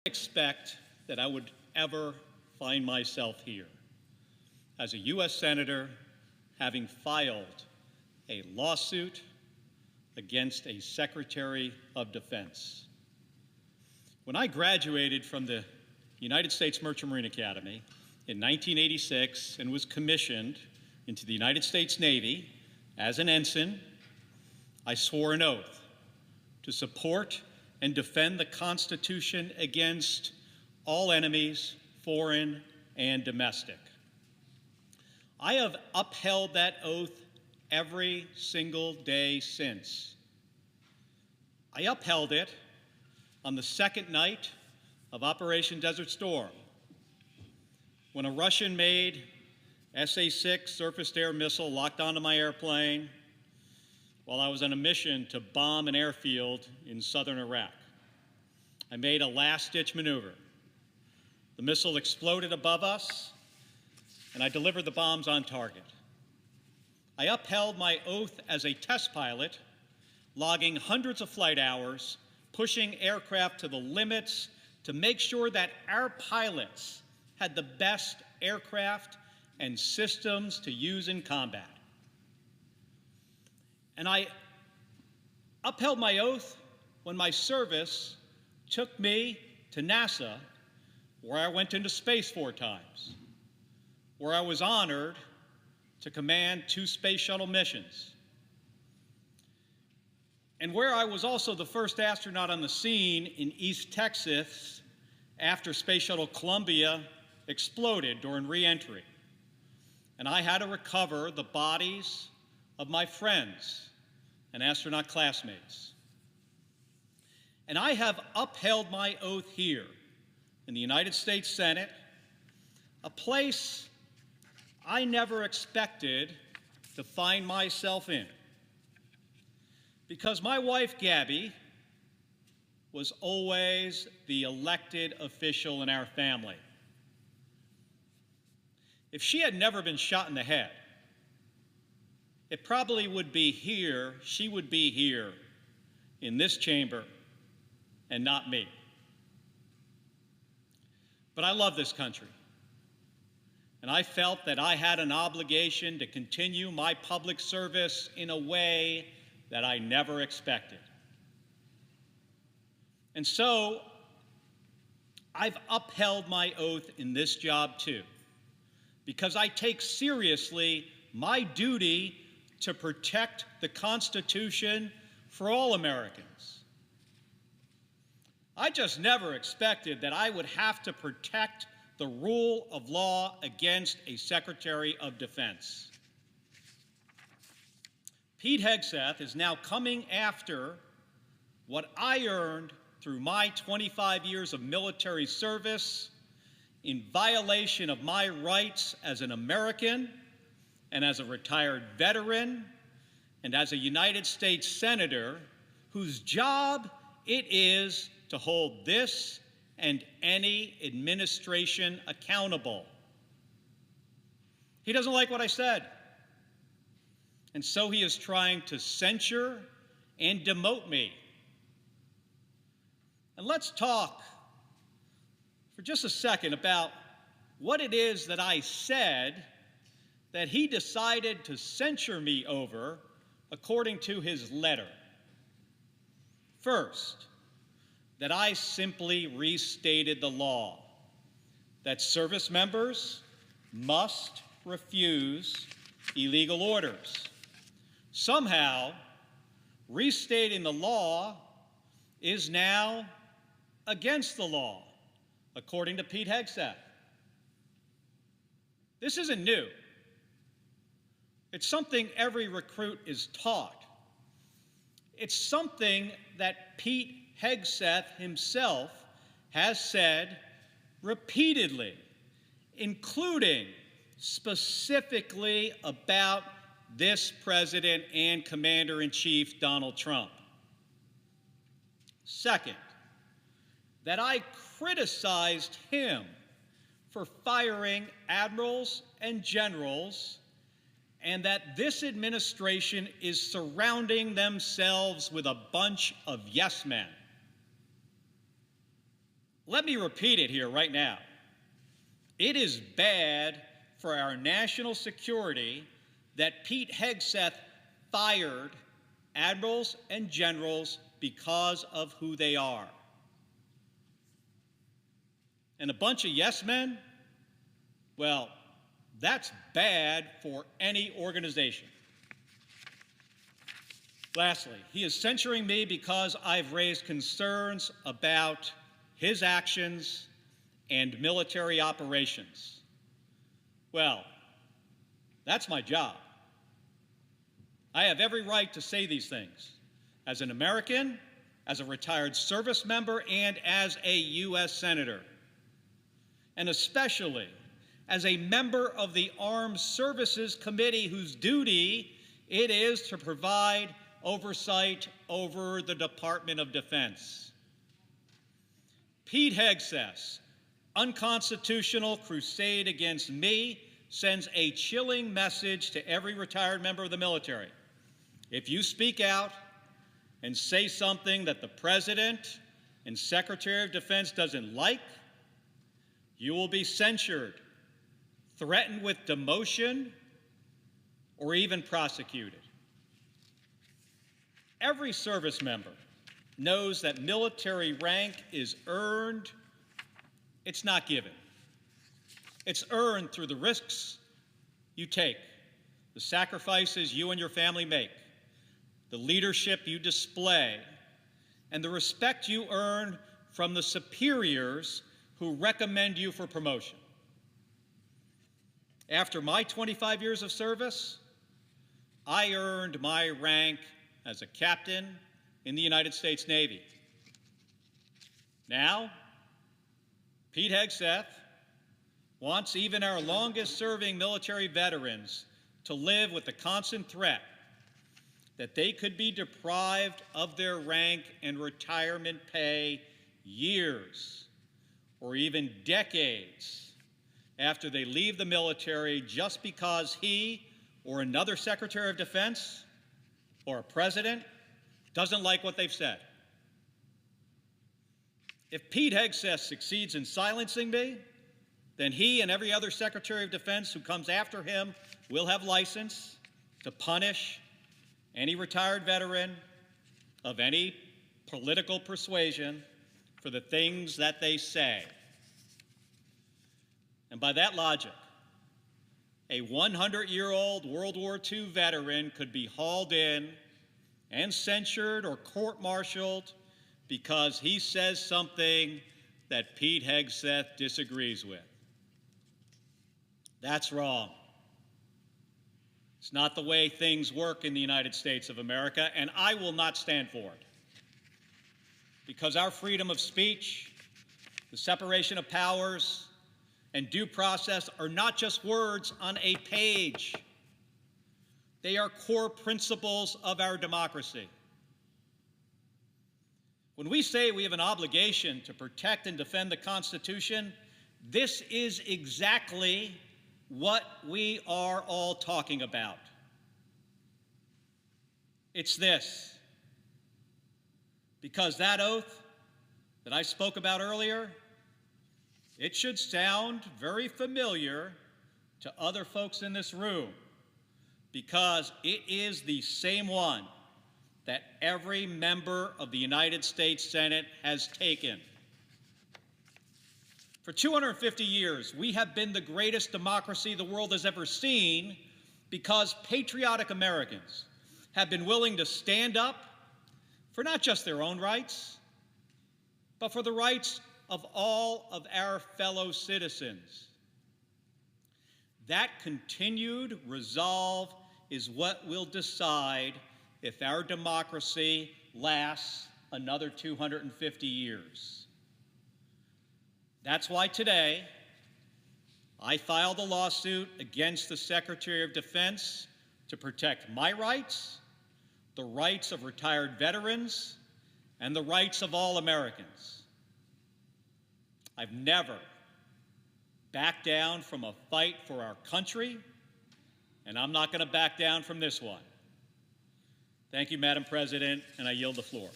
Expect that I would ever find myself here as a U.S. Senator having filed a lawsuit against a Secretary of Defense. When I graduated from the United States Merchant Marine Academy in 1986 and was commissioned into the United States Navy as an ensign, I swore an oath to support and defend the Constitution against all enemies, foreign and domestic. I have upheld that oath every single day since. I upheld it on the second night of Operation Desert Storm, when a Russian-made SA-6 surface-to-air missile locked onto my airplane while I was on a mission to bomb an airfield in southern Iraq. I made a last-ditch maneuver. The missile exploded above us, and I delivered the bombs on target. I upheld my oath as a test pilot, logging hundreds of flight hours, pushing aircraft to the limits to make sure that our pilots had the best aircraft and systems to use in combat. And I upheld my oath when my service took me to NASA, where I went into space 4 times, where I was honored to command 2 space shuttle missions, and where I was also the first astronaut on the scene in East Texas after Space Shuttle Columbia exploded during re-entry. And I had to recover the bodies of my friends and astronaut classmates. And I have upheld my oath here in the United States Senate, a place I never expected to find myself in, because my wife, Gabby, was always the elected official in our family. If she had never been shot in the head, it probably would be here, she would be here in this chamber and not me. But I love this country, and I felt that I had an obligation to continue my public service in a way that I never expected. And so I've upheld my oath in this job too, because I take seriously my duty to protect the Constitution for all Americans. I just never expected that I would have to protect the rule of law against a Secretary of Defense. Pete Hegseth is now coming after what I earned through my 25 years of military service in violation of my rights as an American and as a retired veteran and as a United States Senator whose job it is to hold this and any administration accountable. He doesn't like what I said, and so he is trying to censure and demote me. And let's talk for just a second about what it is that I said that he decided to censure me over, according to his letter. First, that I simply restated the law that service members must refuse illegal orders. Somehow, restating the law is now against the law, according to Pete Hegseth. This isn't new. It's something every recruit is taught. It's something that Pete Hegseth himself has said repeatedly, including specifically about this president and Commander-in-Chief Donald Trump. Second, that I criticized him for firing admirals and generals, and that this administration is surrounding themselves with a bunch of yes men. Let me repeat it here right now. It is bad for our national security that Pete Hegseth fired admirals and generals because of who they are. And a bunch of yes men? Well, that's bad for any organization. Lastly, he is censuring me because I've raised concerns about his actions and military operations. Well, that's my job. I have every right to say these things as an American, as a retired service member, and as a U.S. Senator, and especially as a member of the Armed Services Committee whose duty it is to provide oversight over the Department of Defense. Pete Hegseth's unconstitutional crusade against me sends a chilling message to every retired member of the military. If you speak out and say something that the President and Secretary of Defense doesn't like, you will be censured, threatened with demotion, or even prosecuted. Every service member knows that military rank is earned, it's not given. It's earned through the risks you take, the sacrifices you and your family make, the leadership you display, and the respect you earn from the superiors who recommend you for promotion. After my 25 years of service, I earned my rank as a captain in the United States Navy. Now, Pete Hegseth wants even our longest-serving military veterans to live with the constant threat that they could be deprived of their rank and retirement pay years or even decades after they leave the military just because he or another Secretary of Defense or a president doesn't like what they've said. If Pete Hegseth succeeds in silencing me, then he and every other Secretary of Defense who comes after him will have license to punish any retired veteran of any political persuasion for the things that they say. And by that logic, a 100-year-old World War II veteran could be hauled in and censured or court-martialed because he says something that Pete Hegseth disagrees with. That's wrong. It's not the way things work in the United States of America, and I will not stand for it. Because our freedom of speech, the separation of powers, and due process are not just words on a page. They are core principles of our democracy. When we say we have an obligation to protect and defend the Constitution, this is exactly what we are all talking about. It's this. Because that oath that I spoke about earlier, it should sound very familiar to other folks in this room, because it is the same one that every member of the United States Senate has taken. For 250 years, we have been the greatest democracy the world has ever seen because patriotic Americans have been willing to stand up for not just their own rights, but for the rights of all of our fellow citizens. That continued resolve is what will decide if our democracy lasts another 250 years. That's why today I filed a lawsuit against the Secretary of Defense to protect my rights, the rights of retired veterans, and the rights of all Americans. I've never backed down from a fight for our country, and I'm not going to back down from this one. Thank you, Madam President, and I yield the floor.